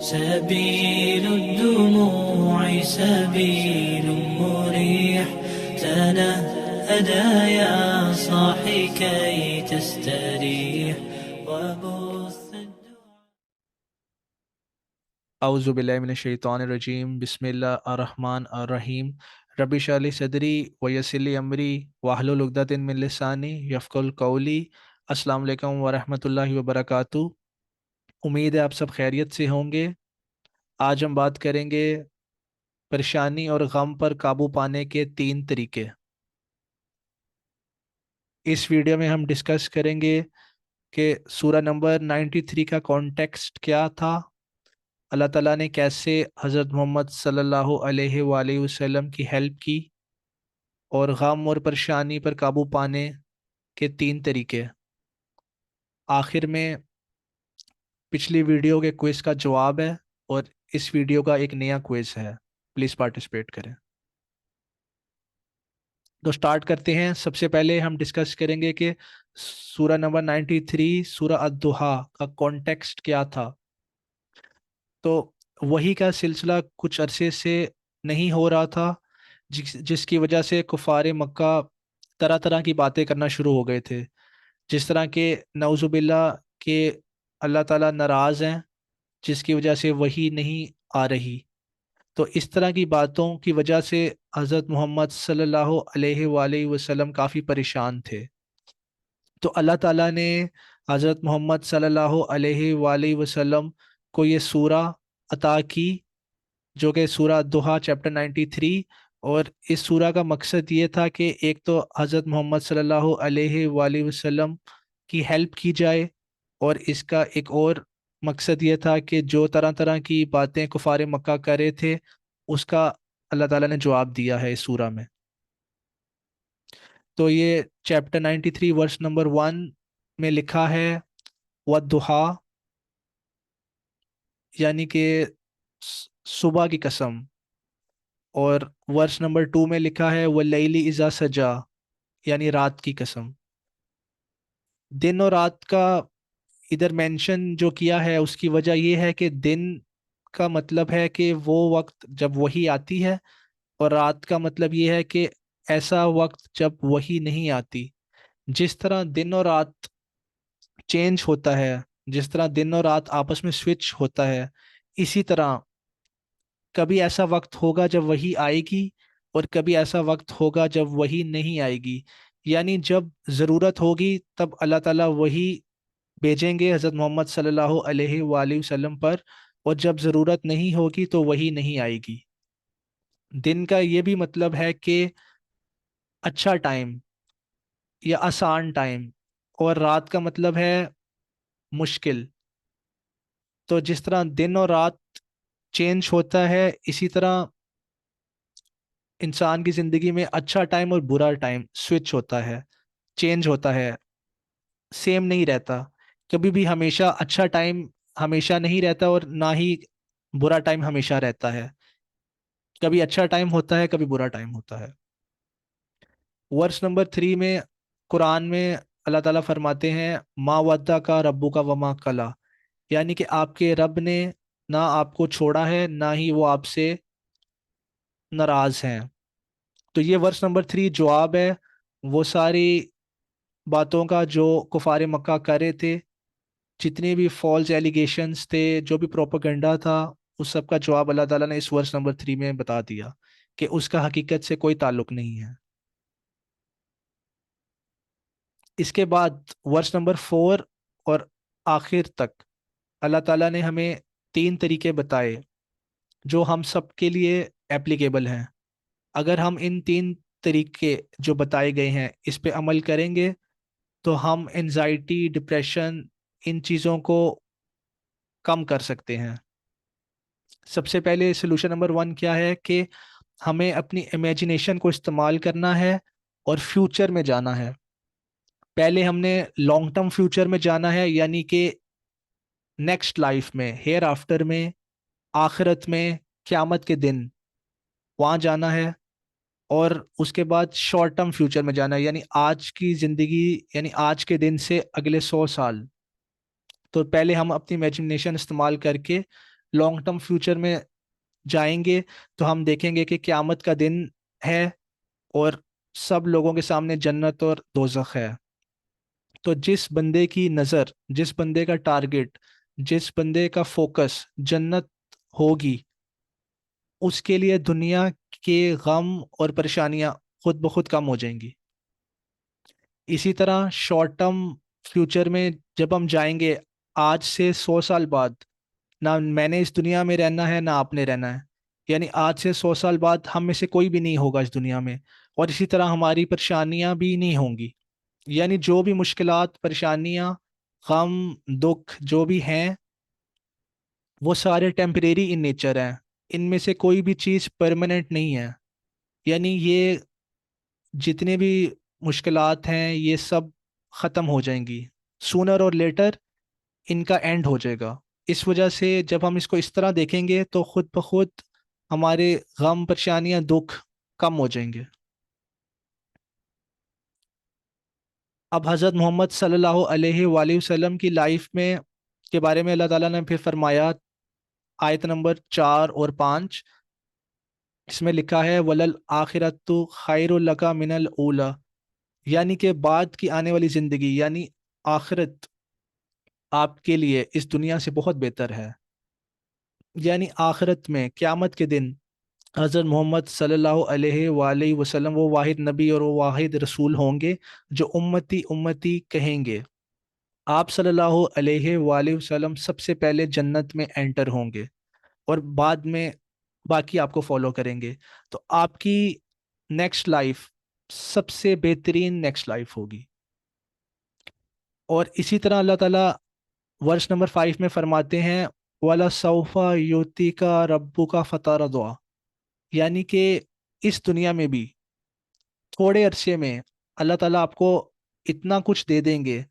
سبيل الدموع سبيل مريح تنهدى يا صاحي كي تستريح وبث اعوذ باللہ من الشیطان الرجیم بسم اللہ الرحمن الرحیم رب اشرح لی صدری ویسر لی امری واحلل عقدۃ من لسانی یفقهوا قولی۔ السلام علیکم ورحمۃ اللہ وبرکاتہ۔ امید ہے آپ سب خیریت سے ہوں گے۔ آج ہم بات کریں گے پریشانی اور غم پر قابو پانے کے 3 طریقے۔ اس ویڈیو میں ہم ڈسکس کریں گے کہ سورہ نمبر 93 کا کانٹیکسٹ کیا تھا، اللہ تعالیٰ نے کیسے حضرت محمد صلی اللہ علیہ وآلہ وسلم کی ہیلپ کی، اور غم اور پریشانی پر قابو پانے کے 3 طریقے۔ آخر میں پچھلی ویڈیو کے کوئز کا جواب ہے اور اس ویڈیو کا ایک نیا کوئز ہے، پلیز پارٹیسپیٹ کریں۔ تو سٹارٹ کرتے ہیں۔ سب سے پہلے ہم ڈسکس کریں گے کہ سورہ نمبر 93 سورہ الضحیٰ کا کانٹیکسٹ کیا تھا۔ تو وہی کا سلسلہ کچھ عرصے سے نہیں ہو رہا تھا، جس کی وجہ سے کفار مکہ طرح طرح کی باتیں کرنا شروع ہو گئے تھے، جس طرح کہ نعوذ باللہ کہ اللہ تعالیٰ ناراض ہیں، جس کی وجہ سے وہی نہیں آ رہی۔ تو اس طرح کی باتوں کی وجہ سے حضرت محمد صلی اللہ علیہ وآلہ وسلم کافی پریشان تھے۔ تو اللہ تعالیٰ نے حضرت محمد صلی اللہ علیہ وآلہ وسلم کو یہ سورہ عطا کی، جو کہ سورہ الضحیٰ چیپٹر 93۔ اور اس سورہ کا مقصد یہ تھا کہ ایک تو حضرت محمد صلی اللہ علیہ وآلہ وسلم کی ہیلپ کی جائے، اور اس کا ایک اور مقصد یہ تھا کہ جو طرح طرح کی باتیں کفار مکہ کر رہے تھے، اس کا اللہ تعالیٰ نے جواب دیا ہے اس سورہ میں۔ تو یہ چیپٹر 93 ورس نمبر 1 میں لکھا ہے والضحیٰ، یعنی کہ صبح کی قسم، اور ورس نمبر 2 میں لکھا ہے واللیل اذا سجا، یعنی رات کی قسم۔ دن اور رات کا ادھر مینشن جو کیا ہے، اس کی وجہ یہ ہے کہ دن کا مطلب ہے کہ وہ وقت جب وحی آتی ہے، اور رات کا مطلب یہ ہے کہ ایسا وقت جب وحی نہیں آتی۔ جس طرح دن اور رات چینج ہوتا ہے، جس طرح دن اور رات آپس میں سوئچ ہوتا ہے، اسی طرح کبھی ایسا وقت ہوگا جب وحی آئے گی، اور کبھی ایسا وقت ہوگا جب وحی نہیں آئے گی۔ یعنی جب ضرورت ہوگی تب اللہ تعالیٰ وحی بھیجیں گے حضرت محمد صلی اللہ علیہ وآلہ وسلم پر، اور جب ضرورت نہیں ہوگی تو وحی نہیں آئے گی۔ دن کا یہ بھی مطلب ہے کہ اچھا ٹائم یا آسان ٹائم، اور رات کا مطلب ہے مشکل۔ تو جس طرح دن اور رات چینج ہوتا ہے، اسی طرح انسان کی زندگی میں اچھا ٹائم اور برا ٹائم سوئچ ہوتا ہے، چینج ہوتا ہے، سیم نہیں رہتا۔ کبھی بھی ہمیشہ اچھا ٹائم ہمیشہ نہیں رہتا، اور نہ ہی برا ٹائم ہمیشہ رہتا ہے۔ کبھی اچھا ٹائم ہوتا ہے، کبھی برا ٹائم ہوتا ہے۔ ورس نمبر 3 میں قرآن میں اللہ تعالیٰ فرماتے ہیں ما ودع کا ربو کا وما کلا، یعنی کہ آپ کے رب نے نہ آپ کو چھوڑا ہے، نہ ہی وہ آپ سے ناراض ہیں۔ تو یہ ورس نمبر 3 جواب ہے وہ ساری باتوں کا جو کفار مکہ کر رہے تھے، جتنے بھی فالس ایلیگیشنز تھے، جو بھی پروپیگنڈا تھا، اس سب کا جواب اللہ تعالیٰ نے اس ورس نمبر 3 میں بتا دیا کہ اس کا حقیقت سے کوئی تعلق نہیں ہے۔ اس کے بعد ورس نمبر 4 اور آخر تک اللہ تعالیٰ نے ہمیں 3 طریقے بتائے جو ہم سب کے لیے ایپلیکیبل ہیں۔ اگر ہم ان 3 طریقے جو بتائے گئے ہیں اس پہ عمل کریں گے تو ہم انزائٹی، ڈپریشن، ان چیزوں کو کم کر سکتے ہیں۔ سب سے پہلے سلوشن نمبر 1 کیا ہے کہ ہمیں اپنی امیجنیشن کو استعمال کرنا ہے اور فیوچر میں جانا ہے۔ پہلے ہم نے لانگ ٹرم فیوچر میں جانا ہے، یعنی کہ نیکسٹ لائف میں، ہیئر آفٹر میں، آخرت میں، قیامت کے دن، وہاں جانا ہے۔ اور اس کے بعد شارٹ ٹرم فیوچر میں جانا ہے، یعنی آج کی زندگی، یعنی آج کے دن سے اگلے 100 سال۔ تو پہلے ہم اپنی امیجنیشن استعمال کر کے لانگ ٹرم فیوچر میں جائیں گے تو ہم دیکھیں گے کہ قیامت کا دن ہے اور سب لوگوں کے سامنے جنت اور دوزخ ہے. تو جس بندے کی نظر، جس بندے کا ٹارگٹ، جس بندے کا فوکس جنت ہوگی، اس کے لیے دنیا کے غم اور پریشانیاں خود بخود کم ہو جائیں گی. اسی طرح شارٹ ٹرم فیوچر میں جب ہم جائیں گے، آج سے 100 سال بعد، نہ میں نے اس دنیا میں رہنا ہے نہ آپ نے رہنا ہے. یعنی آج سے 100 سال بعد ہم میں سے کوئی بھی نہیں ہوگا اس دنیا میں، اور اسی طرح ہماری پریشانیاں بھی نہیں ہوں گی. یعنی جو بھی مشکلات، پریشانیاں، غم، دکھ جو بھی ہیں، وہ سارے ٹیمپریری ان نیچر ہیں. ان میں سے کوئی بھی چیز پرماننٹ نہیں ہے. یعنی یہ جتنے بھی مشکلات ہیں یہ سب ختم ہو جائیں گی سونر اور لیٹر. ان کا اینڈ ہو جائے گا. اس وجہ سے جب ہم اس کو اس طرح دیکھیں گے تو خود بخود ہمارے غم، پریشانیاں، دکھ کم ہو جائیں گے. اب حضرت محمد صلی اللہ علیہ وآلہ وسلم کی لائف میں کے بارے میں اللہ تعالیٰ نے پھر فرمایا، آیت نمبر 4 اور 5. اس میں لکھا ہے ولل آخرت خیر لک من الاولی، یعنی کہ بعد کی آنے والی زندگی، یعنی آخرت آپ کے لیے اس دنیا سے بہت بہتر ہے. یعنی آخرت میں قیامت کے دن حضرت محمد صلی اللہ علیہ وآلہ وسلم وہ واحد نبی اور وہ واحد رسول ہوں گے جو امتی امتی کہیں گے. آپ صلی اللہ علیہ وآلہ وسلم سب سے پہلے جنت میں انٹر ہوں گے اور بعد میں باقی آپ کو فالو کریں گے. تو آپ کی نیکسٹ لائف سب سے بہترین نیکسٹ لائف ہوگی. اور اسی طرح اللہ تعالیٰ ورس نمبر 5 میں فرماتے ہیں وَلَا سَوْفَ يُؤْتِيكَ رَبُّكَ فَتَرْضَىٰ، یعنی کہ اس دنیا میں بھی تھوڑے عرصے میں اللہ تعالیٰ آپ کو اتنا کچھ دے دیں گے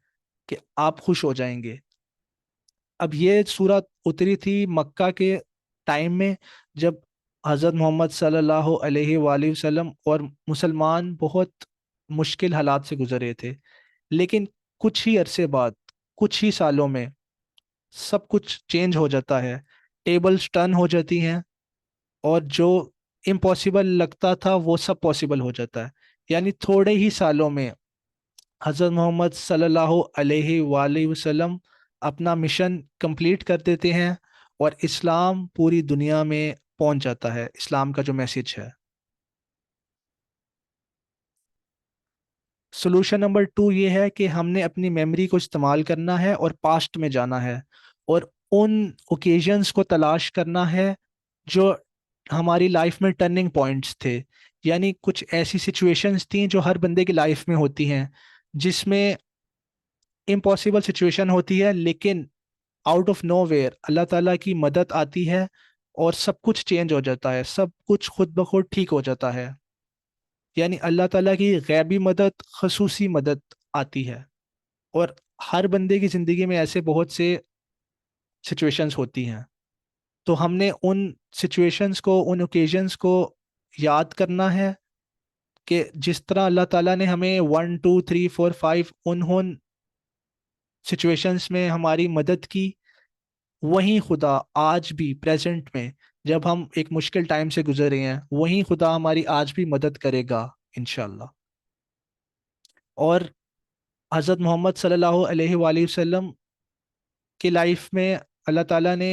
کہ آپ خوش ہو جائیں گے. اب یہ صورت اتری تھی مکہ کے ٹائم میں، جب حضرت محمد صلی اللہ علیہ وآلہ وسلم اور مسلمان بہت مشکل حالات سے گزرے تھے. لیکن کچھ ہی عرصے بعد، کچھ ہی سالوں میں سب کچھ چینج ہو جاتا ہے. ٹیبلز ٹرن ہو جاتی ہیں اور جو امپاسبل لگتا تھا وہ سب پاسبل ہو جاتا ہے. یعنی تھوڑے ہی سالوں میں حضرت محمد صلی اللہ علیہ وآلہ وسلم اپنا مشن کمپلیٹ کر دیتے ہیں اور اسلام پوری دنیا میں پہنچ جاتا ہے، اسلام کا جو میسج ہے. سولوشن نمبر 2 یہ ہے کہ ہم نے اپنی میموری کو استعمال کرنا ہے اور پاسٹ میں جانا ہے اور ان اوکیزنس کو تلاش کرنا ہے جو ہماری لائف میں ٹرننگ پوائنٹس تھے. یعنی کچھ ایسی سچویشنز تھیں جو ہر بندے کی لائف میں ہوتی ہیں، جس میں امپاسبل سچویشن ہوتی ہے لیکن آؤٹ آف نو ویئر اللہ تعالیٰ کی مدد آتی ہے اور سب کچھ چینج ہو جاتا ہے، سب کچھ خود بخود ٹھیک ہو جاتا ہے. یعنی اللہ تعالیٰ کی غیبی مدد، خصوصی مدد آتی ہے. اور ہر بندے کی زندگی میں ایسے بہت سے سچویشنز ہوتی ہیں، تو ہم نے ان سچویشنز کو، ان اوکیزنز کو یاد کرنا ہے کہ جس طرح اللہ تعالیٰ نے ہمیں 1 2 3 4 5 انہوں سچویشنز میں ہماری مدد کی، وہیں خدا آج بھی پریزنٹ میں جب ہم ایک مشکل ٹائم سے گزر رہے ہیں، وہیں خدا ہماری آج بھی مدد کرے گا انشاءاللہ. اور حضرت محمد صلی اللہ علیہ وآلہ وسلم کی لائف میں اللہ تعالیٰ نے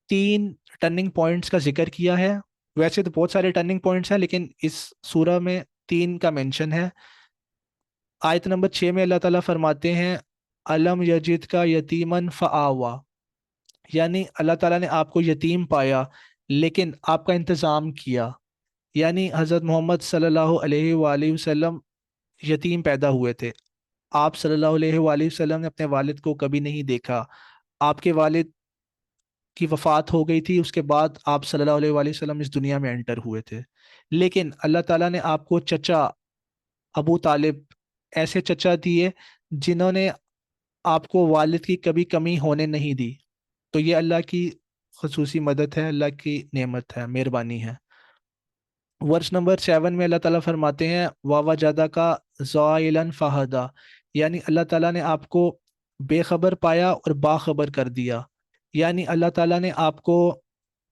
3 ٹرننگ پوائنٹس کا ذکر کیا ہے. ویسے تو بہت سارے ٹرننگ پوائنٹس ہیں لیکن اس سورہ میں 3 کا مینشن ہے. آیت نمبر 6 میں اللہ تعالیٰ فرماتے ہیں علم یجد کا یتیمن فآوا، یعنی اللہ تعالیٰ نے آپ کو یتیم پایا لیکن آپ کا انتظام کیا. یعنی حضرت محمد صلی اللہ علیہ وآلہ وسلم یتیم پیدا ہوئے تھے. آپ صلی اللہ علیہ وآلہ وسلم نے اپنے والد کو کبھی نہیں دیکھا. آپ کے والد کی وفات ہو گئی تھی، اس کے بعد آپ صلی اللہ علیہ وآلہ وسلم اس دنیا میں انٹر ہوئے تھے. لیکن اللہ تعالیٰ نے آپ کو چچا ابو طالب، ایسے چچا دیے جنہوں نے آپ کو والد کی کبھی کمی ہونے نہیں دی. تو یہ اللہ کی خصوصی مدد ہے، اللہ کی نعمت ہے، مہربانی ہے. ورس نمبر 7 میں اللہ تعالیٰ فرماتے ہیں وَوَجَدَكَ ضَالًا فَہَدَىٰ، یعنی اللہ تعالیٰ نے آپ کو بے خبر پایا اور باخبر کر دیا. یعنی اللہ تعالیٰ نے آپ کو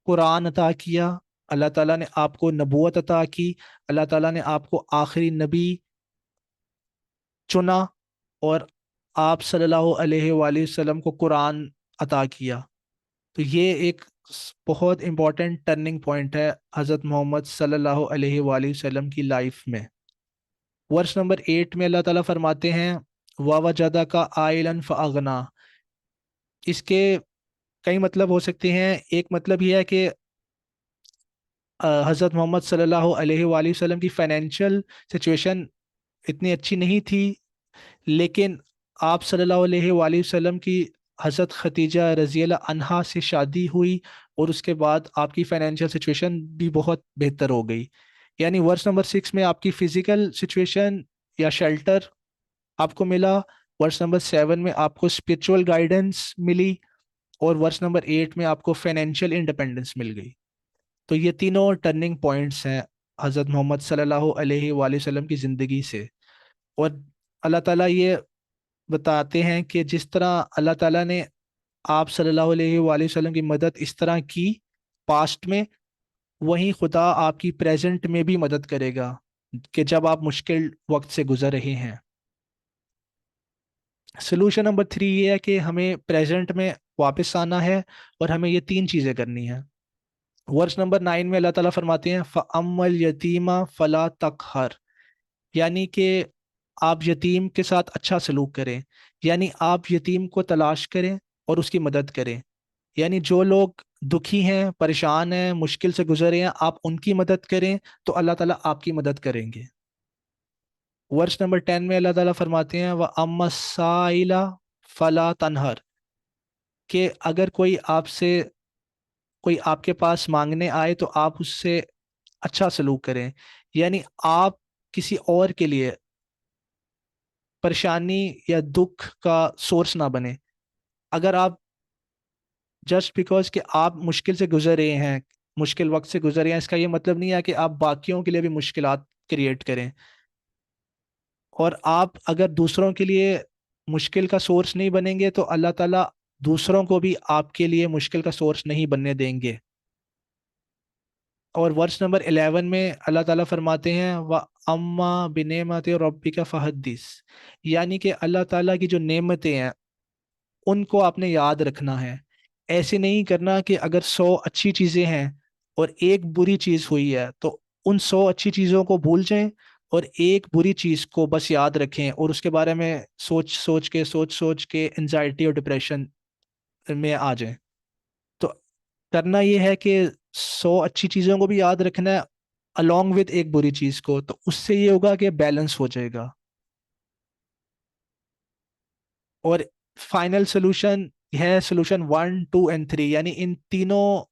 قرآن عطا کیا، اللہ تعالیٰ نے آپ کو نبوت عطا کی، اللہ تعالیٰ نے آپ کو آخری نبی چنا، اور آپ صلی اللہ علیہ وآلہ وسلم کو قرآن عطا کیا. تو یہ ایک بہت امپورٹنٹ ٹرننگ پوائنٹ ہے حضرت محمد صلی اللہ علیہ وآلہ وسلم کی لائف میں. ورس نمبر 8 میں اللہ تعالیٰ فرماتے ہیں وَوَجَدَكَ عَائِلًا فَأَغْنَىٰ. اس کے کئی مطلب ہو سکتے ہیں. ایک مطلب یہ ہے کہ حضرت محمد صلی اللہ علیہ وآلہ وسلم کی فائنینشیل سچویشن اتنی اچھی نہیں تھی، لیکن آپ صلی اللہ علیہ وآلہ وسلم کی حضرت ختیجہ رضی اللہ عنہا سے شادی ہوئی، اور اس کے بعد آپ کی فائنینشیل سچویشن بھی بہت بہتر ہو گئی. یعنی ورس نمبر 6 میں آپ کی فزیکل سچویشن یا شیلٹر آپ کو ملا، ورس نمبر 7 میں آپ کو اسپرچول گائیڈنس ملی، اور ورس نمبر 8 میں آپ کو فائنینشیل انڈیپینڈنس مل گئی. تو یہ تینوں ٹرننگ پوائنٹس ہیں حضرت محمد صلی اللہ علیہ وآلہ وسلم کی زندگی سے. اور اللہ تعالیٰ یہ بتاتے ہیں کہ جس طرح اللہ تعالیٰ نے آپ صلی اللہ علیہ وآلہ وسلم کی مدد اس طرح کی پاسٹ میں، وہیں خدا آپ کی پریزنٹ میں بھی مدد کرے گا کہ جب آپ مشکل وقت سے گزر رہے ہیں. سلوشن نمبر 3 یہ ہے کہ ہمیں پریزنٹ میں واپس آنا ہے، اور ہمیں یہ 3 چیزیں کرنی ہیں. ورس نمبر 9 میں اللہ تعالیٰ فرماتے ہیں فَأَمَّا الْيَتِيمَ فَلَا تَقْهَرْ. یعنی کہ آپ یتیم کے ساتھ اچھا سلوک کریں، یعنی آپ یتیم کو تلاش کریں اور اس کی مدد کریں. یعنی جو لوگ دکھی ہیں، پریشان ہیں، مشکل سے گزر رہے ہیں، آپ ان کی مدد کریں تو اللہ تعالیٰ آپ کی مدد کریں گے. ورس نمبر 10 میں اللہ تعالیٰ فرماتے ہیں وَأَمَّا السَّائِلَ فَلَا تَنْهَرْ. کہ اگر کوئی آپ کے پاس مانگنے آئے تو آپ اس سے اچھا سلوک کریں. یعنی آپ کسی اور کے لیے پریشانی یا دکھ کا سورس نہ بنے. اگر آپ جسٹ بیکاز کہ آپ مشکل سے گزر رہے ہیں، مشکل وقت سے گزر رہے ہیں، اس کا یہ مطلب نہیں ہے کہ آپ باقیوں کے لیے بھی مشکلات کریٹ کریں. اور آپ اگر دوسروں کے لیے مشکل کا سورس نہیں بنیں گے تو اللہ تعالیٰ دوسروں کو بھی آپ کے لیے مشکل کا سورس نہیں بننے دیں گے. اور ورس نمبر 11 میں اللہ تعالیٰ فرماتے ہیں وَأَمَّا بِنِعْمَتِ رَبِّكَ فَحَدِّثْ. یعنی کہ اللہ تعالیٰ کی جو نعمتیں ہیں ان کو آپ نے یاد رکھنا ہے. ایسے نہیں کرنا کہ اگر 100 اچھی چیزیں ہیں اور ایک بری چیز ہوئی ہے تو ان 100 اچھی چیزوں کو بھول جائیں اور ایک بری چیز کو بس یاد رکھیں، اور اس کے بارے میں سوچ سوچ کے انزائٹی اور ڈپریشن میں آ جائیں. تو کرنا یہ ہے کہ 100 اچھی چیزوں کو بھی یاد رکھنا ہے along with ایک بری چیز کو، تو اس سے یہ ہوگا کہ بیلنس ہو جائے گا. اور فائنل سلوشن ہے سلوشن 1 2 اینڈ 3. یعنی ان تینوں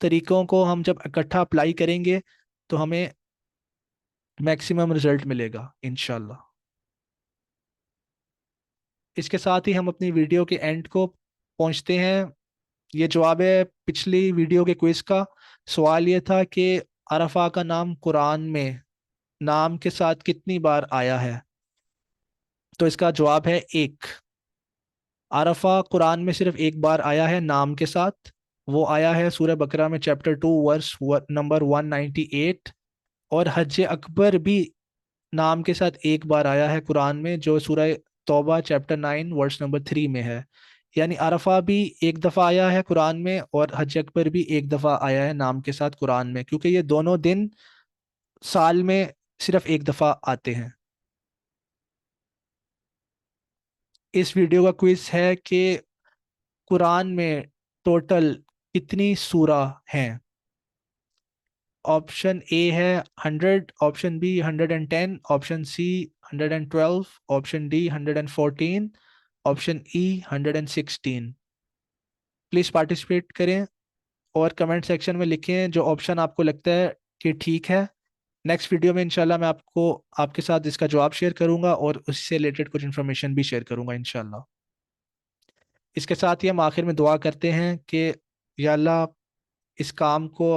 طریقوں کو ہم جب اکٹھا اپلائی کریں گے تو ہمیں میکسیمم رزلٹ ملے گا انشاءاللہ. اس کے ساتھ ہی ہم اپنی ویڈیو کے اینڈ کو پہنچتے ہیں. یہ جواب ہے پچھلی ویڈیو کے کوئز کا. سوال یہ تھا کہ عرفہ کا نام قرآن میں نام کے ساتھ کتنی بار آیا ہے؟ تو اس کا جواب ہے 1. عرفہ قرآن میں صرف ایک بار آیا ہے نام کے ساتھ، وہ آیا ہے سورہ بقرہ میں چیپٹر 2 ورس نمبر 198. اور حج اکبر بھی نام کے ساتھ ایک بار آیا ہے قرآن میں، جو سورہ توبہ چیپٹر 9 ورس نمبر 3 میں ہے. یعنی عرفہ بھی ایک دفعہ آیا ہے قرآن میں، اور حج اکبر بھی ایک دفعہ آیا ہے نام کے ساتھ قرآن میں، کیونکہ یہ دونوں دن سال میں صرف ایک دفعہ آتے ہیں. اس ویڈیو کا کوئز ہے کہ قرآن میں ٹوٹل کتنی سورہ ہیں؟ آپشن اے ہے 100، option B 110، option C 112، option D 114، option E 116. Please participate کریں اور کمنٹ سیکشن میں لکھیں جو آپشن آپ کو لگتا ہے کہ ٹھیک ہے. نیکسٹ ویڈیو میں انشاءاللہ میں آپ کے ساتھ اس کا جواب شیئر کروں گا اور اس سے ریلیٹڈ کچھ انفارمیشن بھی شیئر کروں گا انشاءاللہ. اس کے ساتھ ہی ہم آخر میں دعا کرتے ہیں کہ یا اللہ اس کام کو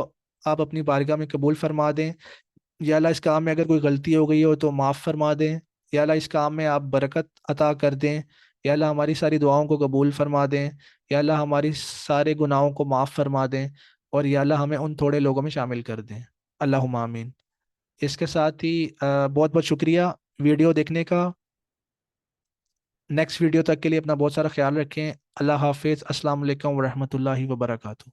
آپ اپنی بارگاہ میں قبول فرما دیں. یا اللہ اس کام میں اگر کوئی غلطی ہو گئی ہو تو معاف فرما دیں. یا اللہ اس کام میں آپ برکت عطا کر دیں. یا اللہ ہماری ساری دعاؤں کو قبول فرما دیں، یا اللہ ہماری سارے گناہوں کو معاف فرما دیں، اور یا اللہ ہمیں ان تھوڑے لوگوں میں شامل کر دیں، اللہم آمین۔ اس کے ساتھ ہی بہت بہت شکریہ ویڈیو دیکھنے کا۔ نیکسٹ ویڈیو تک کے لیے اپنا بہت سارا خیال رکھیں۔ اللہ حافظ، السلام علیکم ورحمۃ اللہ وبرکاتہ۔